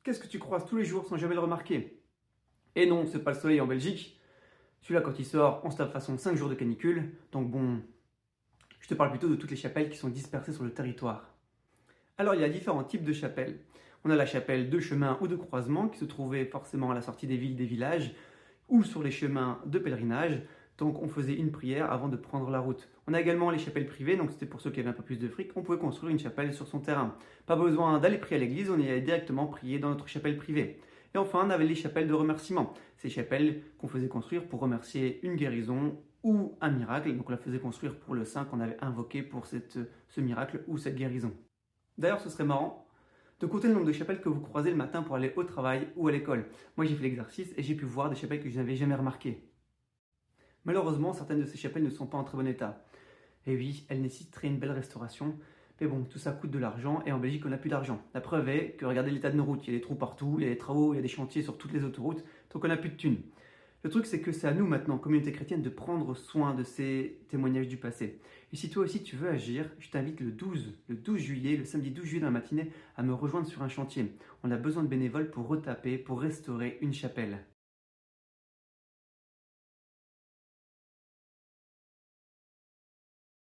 Qu'est-ce que tu croises tous les jours sans jamais le remarquer? Et non, c'est pas le soleil en Belgique. Celui-là, quand il sort, on se tape façon 5 jours de canicule. Donc bon, je te parle plutôt de toutes les chapelles qui sont dispersées sur le territoire. Alors, il y a différents types de chapelles. On a la chapelle de chemin ou de croisement qui se trouvait forcément à la sortie des villes, des villages, ou sur les chemins de pèlerinage. Donc, on faisait une prière avant de prendre la route. On a également les chapelles privées, donc c'était pour ceux qui avaient un peu plus de fric, on pouvait construire une chapelle sur son terrain. Pas besoin d'aller prier à l'église, on y allait directement prier dans notre chapelle privée. Et enfin, on avait les chapelles de remerciement. Ces chapelles qu'on faisait construire pour remercier une guérison ou un miracle. Donc, on la faisait construire pour le saint qu'on avait invoqué pour ce miracle ou cette guérison. D'ailleurs, ce serait marrant de compter le nombre de chapelles que vous croisez le matin pour aller au travail ou à l'école. Moi, j'ai fait l'exercice et j'ai pu voir des chapelles que je n'avais jamais remarquées. Malheureusement, certaines de ces chapelles ne sont pas en très bon état. Et oui, elles nécessiteraient une belle restauration. Mais bon, tout ça coûte de l'argent et en Belgique, on n'a plus d'argent. La preuve est que regardez l'état de nos routes. Il y a des trous partout, il y a des travaux, il y a des chantiers sur toutes les autoroutes. Donc on n'a plus de thunes. Le truc, c'est que c'est à nous maintenant, communauté chrétienne, de prendre soin de ces témoignages du passé. Et si toi aussi tu veux agir, je t'invite le 12 juillet, le samedi 12 juillet dans la matinée, à me rejoindre sur un chantier. On a besoin de bénévoles pour retaper, pour restaurer une chapelle.